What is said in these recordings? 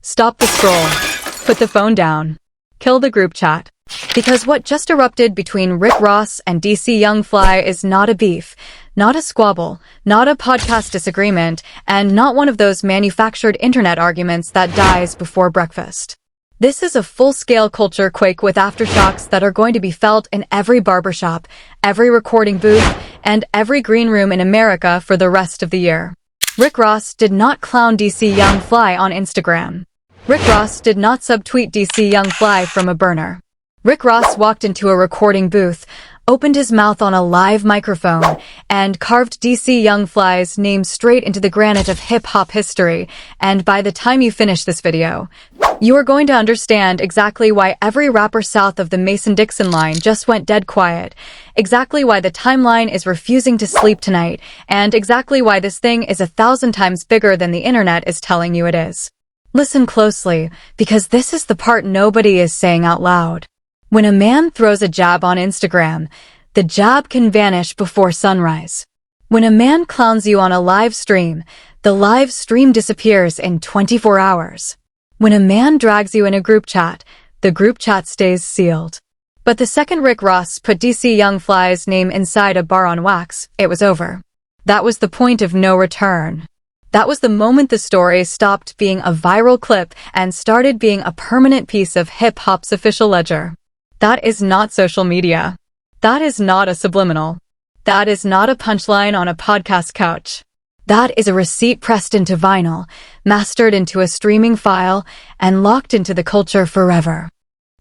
Stop the scroll. Put the phone down. Kill the group chat. Because what just erupted between Rick Ross and DC Young Fly is not a beef, not a squabble, not a podcast disagreement, and not one of those manufactured internet arguments that dies before breakfast. This is a full-scale culture quake with aftershocks that are going to be felt in every barbershop, every recording booth, and every green room in America for the rest of the year. Rick Ross did not clown DC Young Fly on Instagram. Rick Ross did not subtweet DC Young Fly from a burner. Rick Ross walked into a recording booth, opened his mouth on a live microphone, and carved DC Young Fly's name straight into the granite of hip-hop history, and by the time you finish this video, you are going to understand exactly why every rapper south of the Mason-Dixon line just went dead quiet, exactly why the timeline is refusing to sleep tonight, and exactly why this thing is 1,000 times bigger than the internet is telling you it is. Listen closely, because this is the part nobody is saying out loud. When a man throws a jab on Instagram, the jab can vanish before sunrise. When a man clowns you on a live stream, the live stream disappears in 24 hours. When a man drags you in a group chat, the group chat stays sealed. But the second Rick Ross put DC Young Fly's name inside a bar on wax, it was over. That was the point of no return. That was the moment the story stopped being a viral clip and started being a permanent piece of hip-hop's official ledger. That is not social media. That is not a subliminal. That is not a punchline on a podcast couch. That is a receipt pressed into vinyl, mastered into a streaming file, and locked into the culture forever.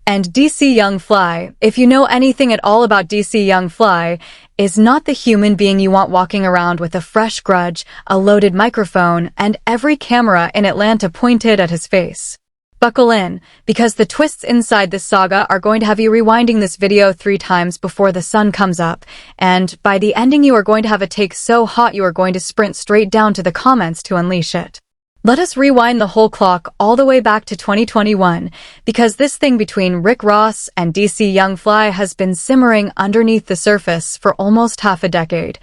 And DC Young Fly, if you know anything at all about DC Young Fly, is not the human being you want walking around with a fresh grudge, a loaded microphone, and every camera in Atlanta pointed at his face. Buckle in, because the twists inside this saga are going to have you rewinding this video 3 times before the sun comes up, and by the ending you are going to have a take so hot you are going to sprint straight down to the comments to unleash it. Let us rewind the whole clock all the way back to 2021, because this thing between Rick Ross and DC Young Fly has been simmering underneath the surface for almost half a decade.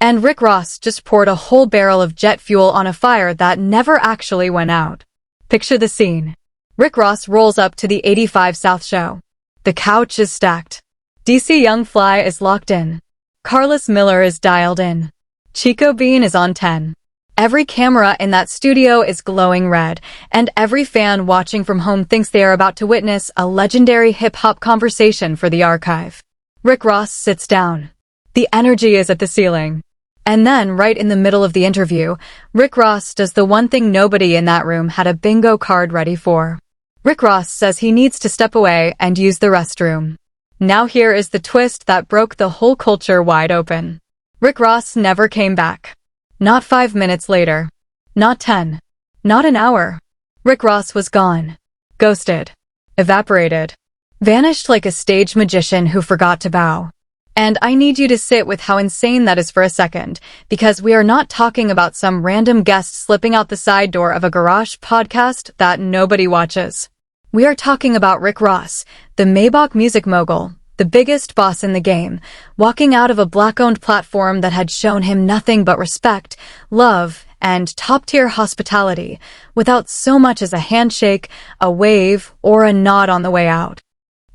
And Rick Ross just poured a whole barrel of jet fuel on a fire that never actually went out. Picture the scene. Rick Ross rolls up to the 85 South show. The couch is stacked. DC Young Fly is locked in. Carlos Miller is dialed in. Chico Bean is on 10. Every camera in that studio is glowing red, and every fan watching from home thinks they are about to witness a legendary hip-hop conversation for the archive. Rick Ross sits down. The energy is at the ceiling. And then, right in the middle of the interview, Rick Ross does the one thing nobody in that room had a bingo card ready for. Rick Ross says he needs to step away and use the restroom. Now here is the twist that broke the whole culture wide open. Rick Ross never came back. Not 5 minutes later. Not 10. Not an hour. Rick Ross was gone. Ghosted. Evaporated. Vanished like a stage magician who forgot to bow. And I need you to sit with how insane that is for a second, because we are not talking about some random guest slipping out the side door of a garage podcast that nobody watches. We are talking about Rick Ross, the Maybach music mogul, the biggest boss in the game, walking out of a black-owned platform that had shown him nothing but respect, love, and top-tier hospitality, without so much as a handshake, a wave, or a nod on the way out.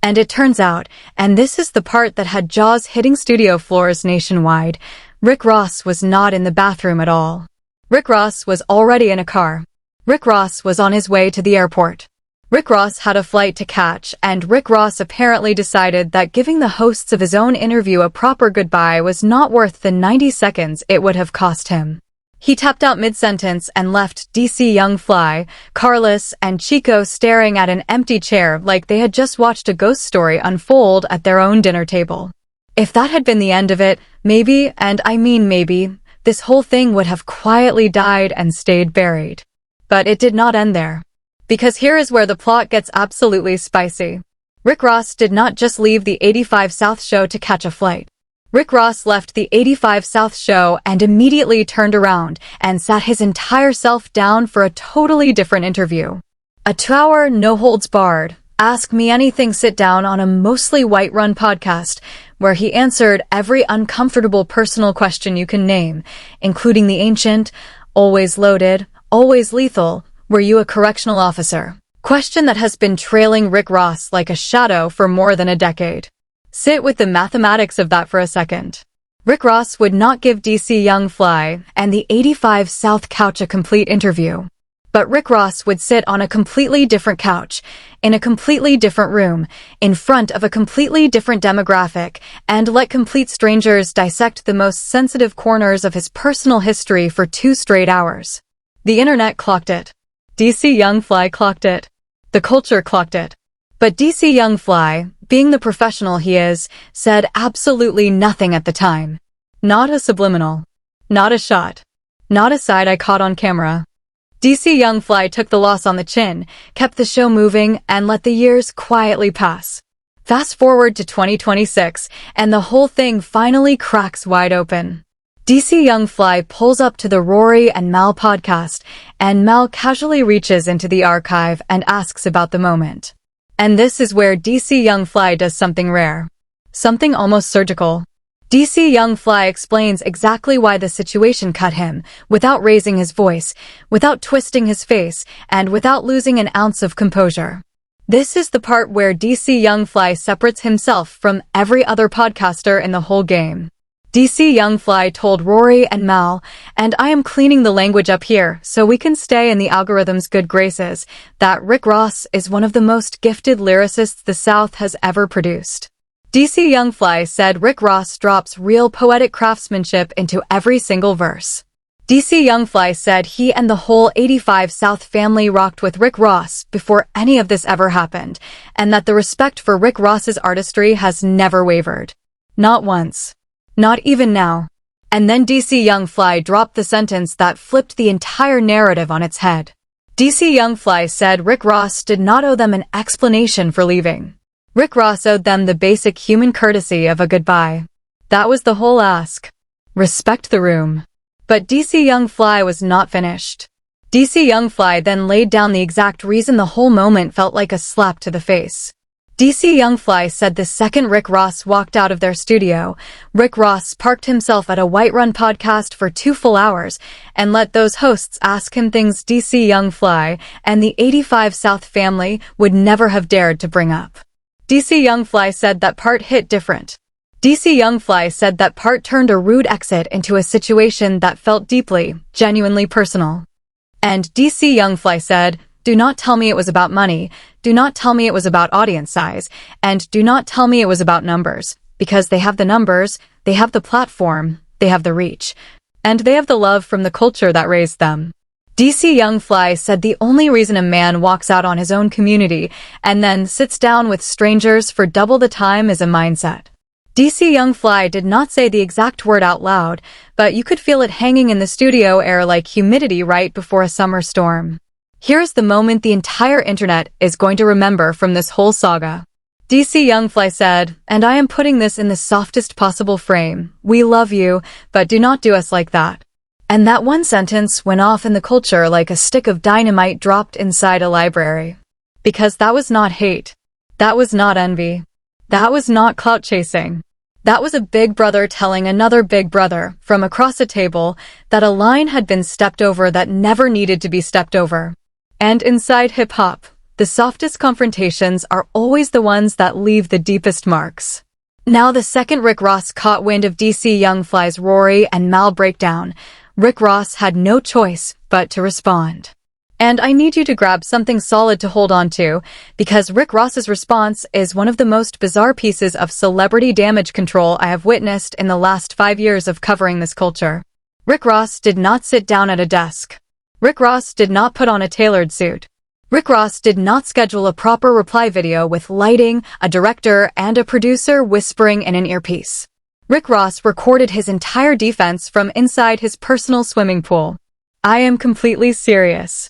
And it turns out, and this is the part that had jaws hitting studio floors nationwide, Rick Ross was not in the bathroom at all. Rick Ross was already in a car. Rick Ross was on his way to the airport. Rick Ross had a flight to catch, and Rick Ross apparently decided that giving the hosts of his own interview a proper goodbye was not worth the 90 seconds it would have cost him. He tapped out mid-sentence and left DC Young Fly, Carlos, and Chico staring at an empty chair like they had just watched a ghost story unfold at their own dinner table. If that had been the end of it, maybe, and I mean maybe, this whole thing would have quietly died and stayed buried. But it did not end there. Because here is where the plot gets absolutely spicy. Rick Ross did not just leave the 85 South show to catch a flight. Rick Ross left the 85 South show and immediately turned around and sat his entire self down for a totally different interview. A 2-hour, no-holds-barred, ask-me-anything sit-down on a mostly white-run podcast where he answered every uncomfortable personal question you can name, including the ancient, always loaded, always lethal, Were you a correctional officer? Question that has been trailing Rick Ross like a shadow for more than a decade. Sit with the mathematics of that for a second. Rick Ross would not give DC Young Fly and the 85 South couch a complete interview. But Rick Ross would sit on a completely different couch, in a completely different room, in front of a completely different demographic, and let complete strangers dissect the most sensitive corners of his personal history for 2 straight hours. The internet clocked it. DC Young Fly clocked it. The culture clocked it. But DC Young Fly, being the professional he is, said absolutely nothing at the time. Not a subliminal. Not a shot. Not a side I caught on camera. DC Young Fly took the loss on the chin, kept the show moving, and let the years quietly pass. Fast forward to 2026, and the whole thing finally cracks wide open. DC Young Fly pulls up to the Rory and Mal podcast, and Mal casually reaches into the archive and asks about the moment. And this is where DC Young Fly does something rare. Something almost surgical. DC Young Fly explains exactly why the situation cut him, without raising his voice, without twisting his face, and without losing an ounce of composure. This is the part where DC Young Fly separates himself from every other podcaster in the whole game. DC Young Fly told Rory and Mal, and I am cleaning the language up here so we can stay in the algorithm's good graces, that Rick Ross is one of the most gifted lyricists the South has ever produced. DC Young Fly said Rick Ross drops real poetic craftsmanship into every single verse. DC Young Fly said he and the whole 85 South family rocked with Rick Ross before any of this ever happened, and that the respect for Rick Ross's artistry has never wavered. Not once. Not even now. And then DC Young Fly dropped the sentence that flipped the entire narrative on its head. DC Young Fly said Rick Ross did not owe them an explanation for leaving. Rick Ross owed them the basic human courtesy of a goodbye. That was the whole ask. Respect the room. But DC Young Fly was not finished. DC Young Fly then laid down the exact reason the whole moment felt like a slap to the face. DC Young Fly said the second Rick Ross walked out of their studio, Rick Ross parked himself at a Whiterun podcast for 2 full hours and let those hosts ask him things DC Young Fly and the 85 South family would never have dared to bring up. DC Young Fly said that part hit different. DC Young Fly said that part turned a rude exit into a situation that felt deeply, genuinely personal. And DC Young Fly said, do not tell me it was about money, do not tell me it was about audience size, and do not tell me it was about numbers, because they have the numbers, they have the platform, they have the reach, and they have the love from the culture that raised them. DC Young Fly said the only reason a man walks out on his own community and then sits down with strangers for double the time is a mindset. DC Young Fly did not say the exact word out loud, but you could feel it hanging in the studio air like humidity right before a summer storm. Here's the moment the entire internet is going to remember from this whole saga. DC Young Fly said, and I am putting this in the softest possible frame, we love you, but do not do us like that. And that one sentence went off in the culture like a stick of dynamite dropped inside a library. Because that was not hate. That was not envy. That was not clout chasing. That was a big brother telling another big brother from across a table that a line had been stepped over that never needed to be stepped over. And inside hip-hop, the softest confrontations are always the ones that leave the deepest marks. Now the second Rick Ross caught wind of DC Young Fly's Rory and Mal breakdown, Rick Ross had no choice but to respond. And I need you to grab something solid to hold on to, because Rick Ross's response is one of the most bizarre pieces of celebrity damage control I have witnessed in the last 5 years of covering this culture. Rick Ross did not sit down at a desk. Rick Ross did not put on a tailored suit. Rick Ross did not schedule a proper reply video with lighting, a director, and a producer whispering in an earpiece. Rick Ross recorded his entire defense from inside his personal swimming pool. I am completely serious.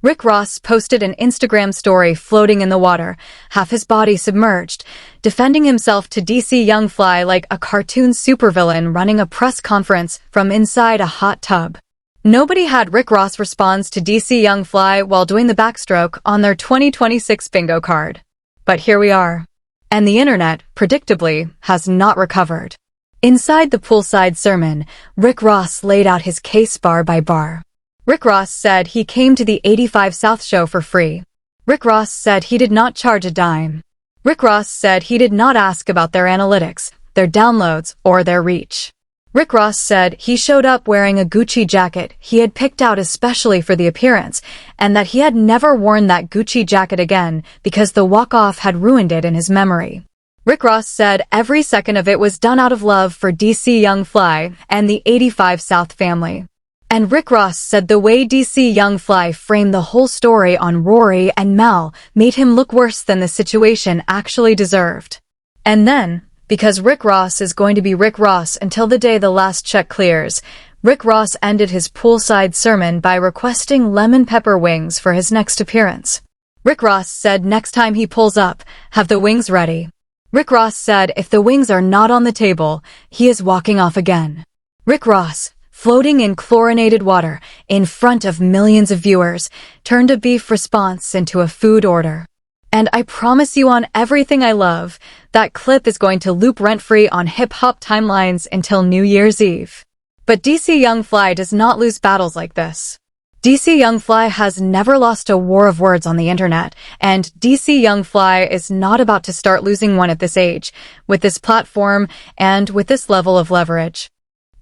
Rick Ross posted an Instagram story floating in the water, half his body submerged, defending himself to DC Young Fly like a cartoon supervillain running a press conference from inside a hot tub. Nobody had Rick Ross responds to DC Young Fly while doing the backstroke on their 2026 bingo card. But here we are. And the internet, predictably, has not recovered. Inside the Poolside sermon, Rick Ross laid out his case bar by bar. Rick Ross said he came to the 85 South show for free. Rick Ross said he did not charge a dime. Rick Ross said he did not ask about their analytics, their downloads, or their reach. Rick Ross said he showed up wearing a Gucci jacket he had picked out especially for the appearance, and that he had never worn that Gucci jacket again because the walk-off had ruined it in his memory. Rick Ross said every second of it was done out of love for DC Young Fly and the 85 South family. And Rick Ross said the way DC Young Fly framed the whole story on Rory and Mal made him look worse than the situation actually deserved. And then, because Rick Ross is going to be Rick Ross until the day the last check clears, Rick Ross ended his poolside sermon by requesting lemon pepper wings for his next appearance. Rick Ross said next time he pulls up, have the wings ready. Rick Ross said if the wings are not on the table, he is walking off again. Rick Ross, floating in chlorinated water in front of millions of viewers, turned a beef response into a food order. And I promise you on everything I love, that clip is going to loop rent-free on hip-hop timelines until New Year's Eve. But DC Young Fly does not lose battles like this. DC Young Fly has never lost a war of words on the internet, and DC Young Fly is not about to start losing one at this age, with this platform, and with this level of leverage.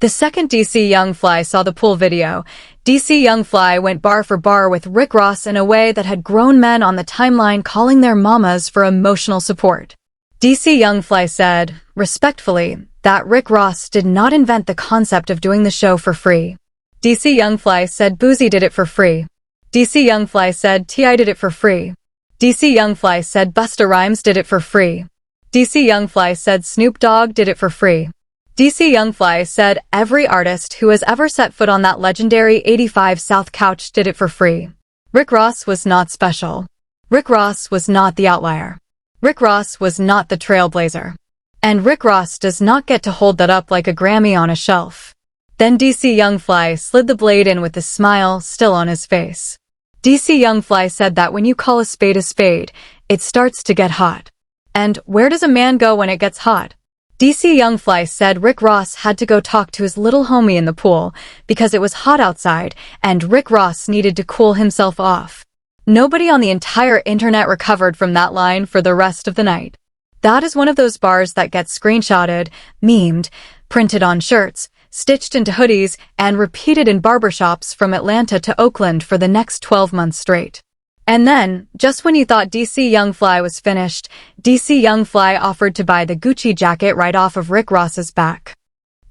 The second DC Young Fly saw the pool video, DC Young Fly went bar for bar with Rick Ross in a way that had grown men on the timeline calling their mamas for emotional support. DC Young Fly said, respectfully, that Rick Ross did not invent the concept of doing the show for free. DC Young Fly said Boozy did it for free. DC Young Fly said T.I. did it for free. DC Young Fly said Busta Rhymes did it for free. DC Young Fly said Snoop Dogg did it for free. DC Young Fly said every artist who has ever set foot on that legendary 85 South couch did it for free. Rick Ross was not special. Rick Ross was not the outlier. Rick Ross was not the trailblazer. And Rick Ross does not get to hold that up like a Grammy on a shelf. Then DC Young Fly slid the blade in with a smile still on his face. DC Young Fly said that when you call a spade, it starts to get hot. And where does a man go when it gets hot? DC Young Fly said Rick Ross had to go talk to his little homie in the pool because it was hot outside and Rick Ross needed to cool himself off. Nobody on the entire internet recovered from that line for the rest of the night. That is one of those bars that gets screenshotted, memed, printed on shirts, stitched into hoodies, and repeated in barbershops from Atlanta to Oakland for the next 12 months straight. And then, just when you thought DC Young Fly was finished, DC Young Fly offered to buy the Gucci jacket right off of Rick Ross's back.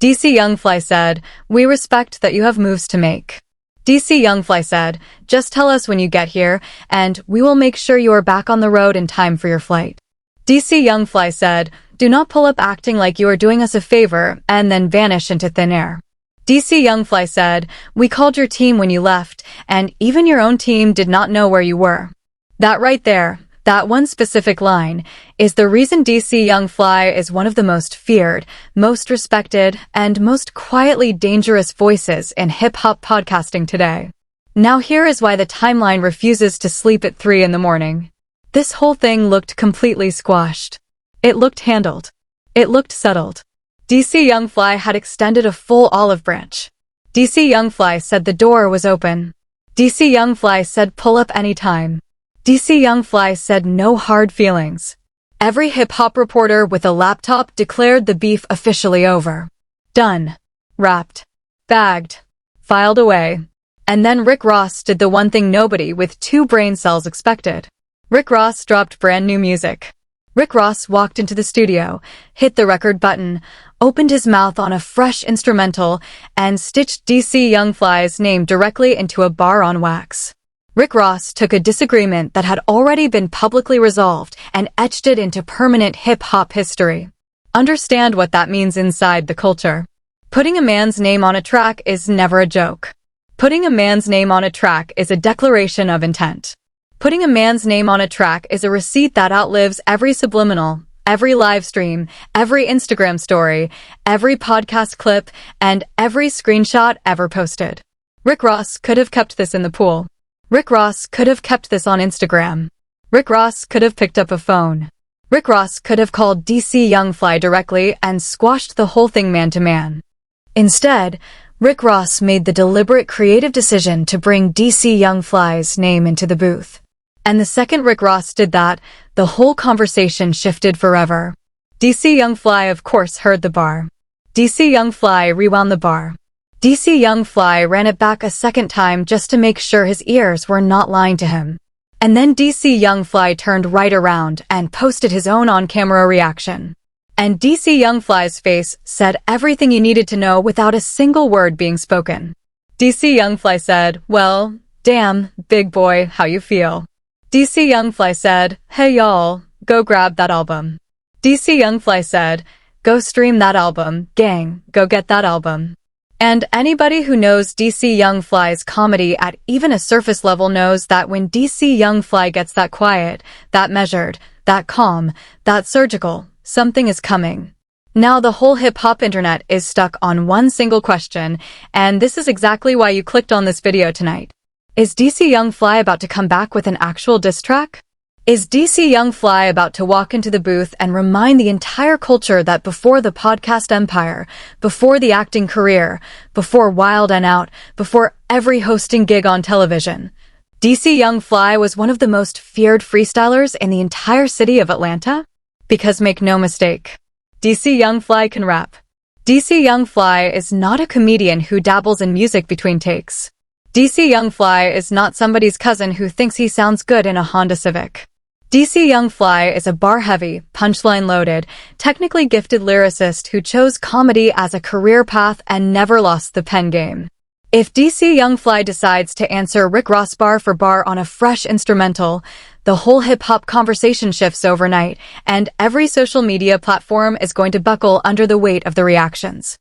DC Young Fly said, we respect that you have moves to make. DC Young Fly said, just tell us when you get here, and we will make sure you are back on the road in time for your flight. DC Young Fly said, do not pull up acting like you are doing us a favor and then vanish into thin air. DC Young Fly said, we called your team when you left, and even your own team did not know where you were. That right there, that one specific line, is the reason DC Young Fly is one of the most feared, most respected, and most quietly dangerous voices in hip-hop podcasting today. Now here is why the timeline refuses to sleep at 3 in the morning. This whole thing looked completely squashed. It looked handled. It looked settled. DC Young Fly had extended a full olive branch. DC Young Fly said the door was open. DC Young Fly said pull up anytime. DC Young Fly said no hard feelings. Every hip-hop reporter with a laptop declared the beef officially over. Done. Wrapped. Bagged. Filed away. And then Rick Ross did the one thing nobody with 2 brain cells expected. Rick Ross dropped brand new music. Rick Ross walked into the studio, hit the record button, opened his mouth on a fresh instrumental, and stitched DC Young Fly's name directly into a bar on wax. Rick Ross took a disagreement that had already been publicly resolved and etched it into permanent hip-hop history. Understand what that means inside the culture. Putting a man's name on a track is never a joke. Putting a man's name on a track is a declaration of intent. Putting a man's name on a track is a receipt that outlives every subliminal, every live stream, every Instagram story, every podcast clip, and every screenshot ever posted. Rick Ross could have kept this in the pool. Rick Ross could have kept this on Instagram. Rick Ross could have picked up a phone. Rick Ross could have called DC Young Fly directly and squashed the whole thing man to man. Instead, Rick Ross made the deliberate creative decision to bring DC Young Fly's name into the booth. And the second Rick Ross did that, the whole conversation shifted forever. DC Young Fly, of course, heard the bar. DC Young Fly rewound the bar. DC Young Fly ran it back a second time just to make sure his ears were not lying to him. And then DC Young Fly turned right around and posted his own on-camera reaction. And DC Young Fly's face said everything you needed to know without a single word being spoken. DC Young Fly said, "Well, damn, big boy, how you feel?" DC Young Fly said, "Hey y'all, go grab that album." DC Young Fly said, "Go stream that album, gang, go get that album." And anybody who knows DC Young Fly's comedy at even a surface level knows that when DC Young Fly gets that quiet, that measured, that calm, that surgical, something is coming. Now the whole hip-hop internet is stuck on one single question, and this is exactly why you clicked on this video tonight. Is DC Young Fly about to come back with an actual diss track? Is DC Young Fly about to walk into the booth and remind the entire culture that before the podcast empire, before the acting career, before Wild and Out, before every hosting gig on television, DC Young Fly was one of the most feared freestylers in the entire city of Atlanta? Because make no mistake, DC Young Fly can rap. DC Young Fly is not a comedian who dabbles in music between takes. DC Young Fly is not somebody's cousin who thinks he sounds good in a Honda Civic. DC Young Fly is a bar-heavy, punchline-loaded, technically gifted lyricist who chose comedy as a career path and never lost the pen game. If DC Young Fly decides to answer Rick Ross bar for bar on a fresh instrumental, the whole hip-hop conversation shifts overnight, and every social media platform is going to buckle under the weight of the reactions.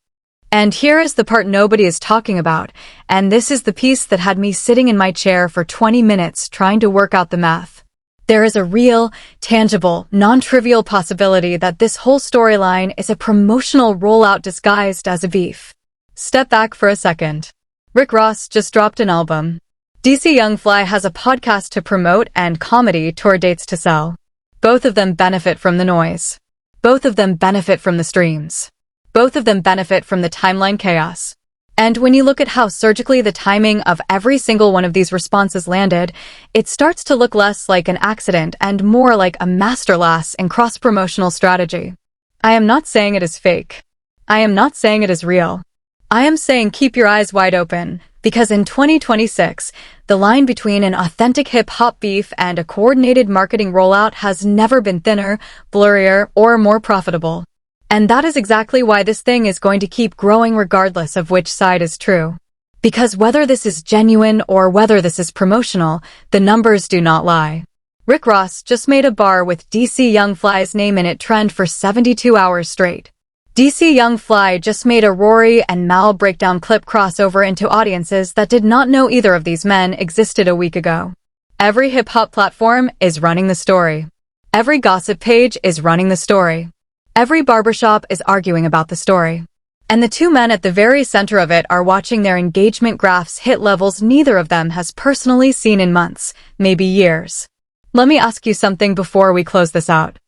And here is the part nobody is talking about, and this is the piece that had me sitting in my chair for 20 minutes trying to work out the math. There is a real, tangible, non-trivial possibility that this whole storyline is a promotional rollout disguised as a beef. Step back for a second. Rick Ross just dropped an album. DC Young Fly has a podcast to promote and comedy tour dates to sell. Both of them benefit from the noise. Both of them benefit from the streams. Both of them benefit from the timeline chaos. And when you look at how surgically the timing of every single one of these responses landed, it starts to look less like an accident and more like a masterclass in cross-promotional strategy. I am not saying it is fake. I am not saying it is real. I am saying keep your eyes wide open, because in 2026, the line between an authentic hip-hop beef and a coordinated marketing rollout has never been thinner, blurrier, or more profitable. And that is exactly why this thing is going to keep growing regardless of which side is true. Because whether this is genuine or whether this is promotional, the numbers do not lie. Rick Ross just made a bar with DC Young Fly's name in it trend for 72 hours straight. DC Young Fly just made a Rory and Mal breakdown clip crossover into audiences that did not know either of these men existed a week ago. Every hip-hop platform is running the story. Every gossip page is running the story. Every barbershop is arguing about the story. And the two men at the very center of it are watching their engagement graphs hit levels neither of them has personally seen in months, maybe years. Let me ask you something before we close this out.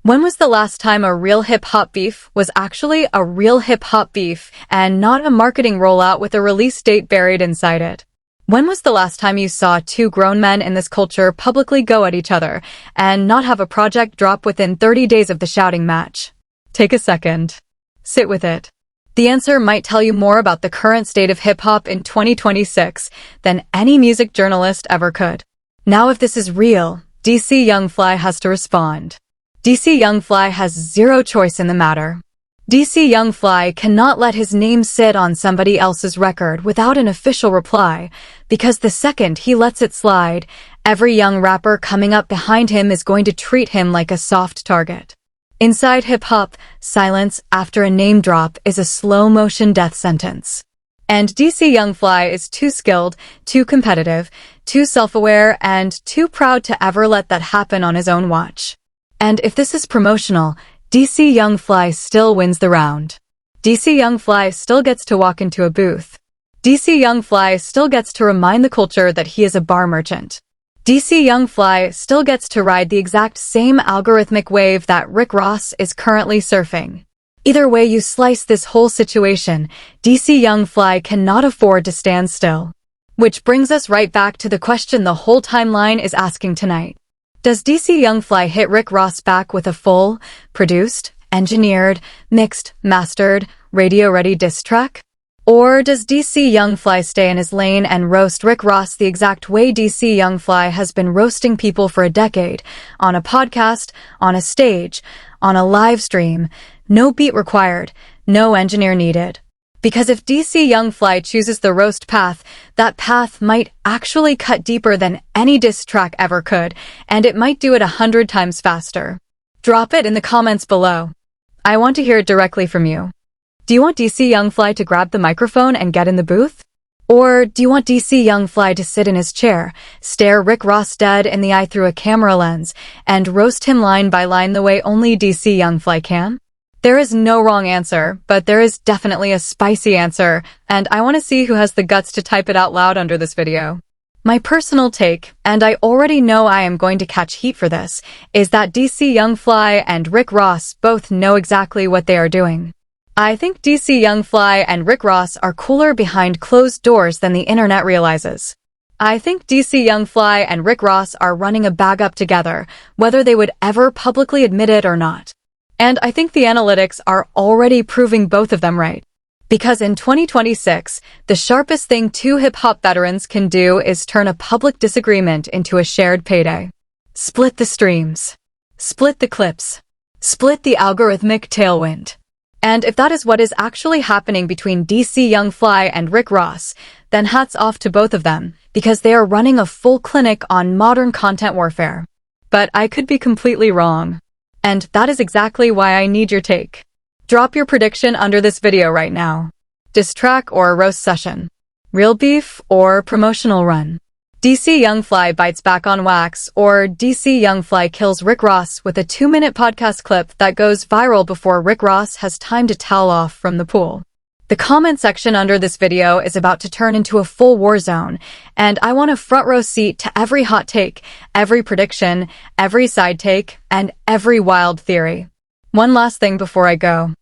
When was the last time a real hip-hop beef was actually a real hip-hop beef and not a marketing rollout with a release date buried inside it? When was the last time you saw two grown men in this culture publicly go at each other and not have a project drop within 30 days of the shouting match? Take a second. Sit with it. The answer might tell you more about the current state of hip-hop in 2026 than any music journalist ever could. Now if this is real, DC Young Fly has to respond. DC Young Fly has zero choice in the matter. DC Young Fly cannot let his name sit on somebody else's record without an official reply, because the second he lets it slide, every young rapper coming up behind him is going to treat him like a soft target. Inside hip-hop, silence after a name drop is a slow-motion death sentence. And DC Young Fly is too skilled, too competitive, too self-aware, and too proud to ever let that happen on his own watch. And if this is promotional, DC Young Fly still wins the round. DC Young Fly still gets to walk into a booth. DC Young Fly still gets to remind the culture that he is a bar merchant. DC Young Fly still gets to ride the exact same algorithmic wave that Rick Ross is currently surfing. Either way you slice this whole situation, DC Young Fly cannot afford to stand still. Which brings us right back to the question the whole timeline is asking tonight. Does DC Young Fly hit Rick Ross back with a full, produced, engineered, mixed, mastered, radio-ready diss track? Or does DC Young Fly stay in his lane and roast Rick Ross the exact way DC Young Fly has been roasting people for a decade, on a podcast, on a stage, on a live stream, no beat required, no engineer needed? Because if DC Young Fly chooses the roast path, that path might actually cut deeper than any diss track ever could, and it might do it 100 times faster. Drop it in the comments below. I want to hear it directly from you. Do you want DC Young Fly to grab the microphone and get in the booth? Or do you want DC Young Fly to sit in his chair, stare Rick Ross dead in the eye through a camera lens, and roast him line by line the way only DC Young Fly can? There is no wrong answer, but there is definitely a spicy answer, and I want to see who has the guts to type it out loud under this video. My personal take, and I already know I am going to catch heat for this, is that DC Young Fly and Rick Ross both know exactly what they are doing. I think DC Young Fly and Rick Ross are cooler behind closed doors than the internet realizes. I think DC Young Fly and Rick Ross are running a bag up together, whether they would ever publicly admit it or not. And I think the analytics are already proving both of them right. Because in 2026, the sharpest thing two hip-hop veterans can do is turn a public disagreement into a shared payday. Split the streams. Split the clips. Split the algorithmic tailwind. And if that is what is actually happening between DC Young Fly and Rick Ross, then hats off to both of them, because they are running a full clinic on modern content warfare. But I could be completely wrong. And that is exactly why I need your take. Drop your prediction under this video right now. Diss track or roast session? Real beef or promotional run? DC Young Fly bites back on wax, or DC Young Fly kills Rick Ross with a 2-minute podcast clip that goes viral before Rick Ross has time to towel off from the pool. The comment section under this video is about to turn into a full war zone, and I want a front row seat to every hot take, every prediction, every side take, and every wild theory. One last thing before I go.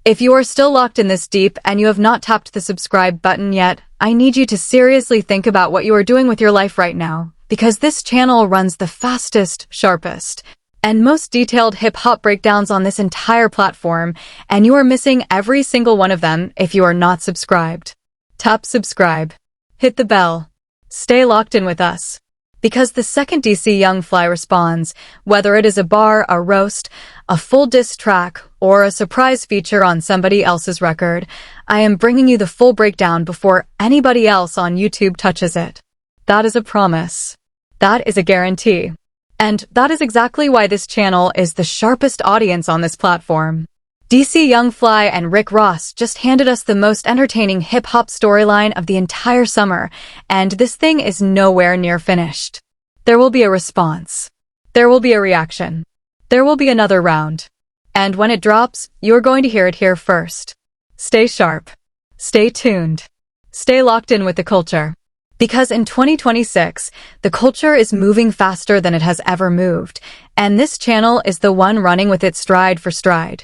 If you are still locked in this deep and you have not tapped the subscribe button yet, I need you to seriously think about what you are doing with your life right now, because this channel runs the fastest, sharpest, and most detailed hip-hop breakdowns on this entire platform, and you are missing every single one of them if you are not subscribed. Tap subscribe. Hit the bell. Stay locked in with us. Because the second DC Young Fly responds, whether it is a bar, a roast, a full diss track, or a surprise feature on somebody else's record, I am bringing you the full breakdown before anybody else on YouTube touches it. That is a promise. That is a guarantee. And that is exactly why this channel is the sharpest audience on this platform. DC Young Fly and Rick Ross just handed us the most entertaining hip-hop storyline of the entire summer, and this thing is nowhere near finished. There will be a response. There will be a reaction. There will be another round. And when it drops, you're going to hear it here first. Stay sharp. Stay tuned. Stay locked in with the culture. Because in 2026, the culture is moving faster than it has ever moved, and this channel is the one running with it stride for stride.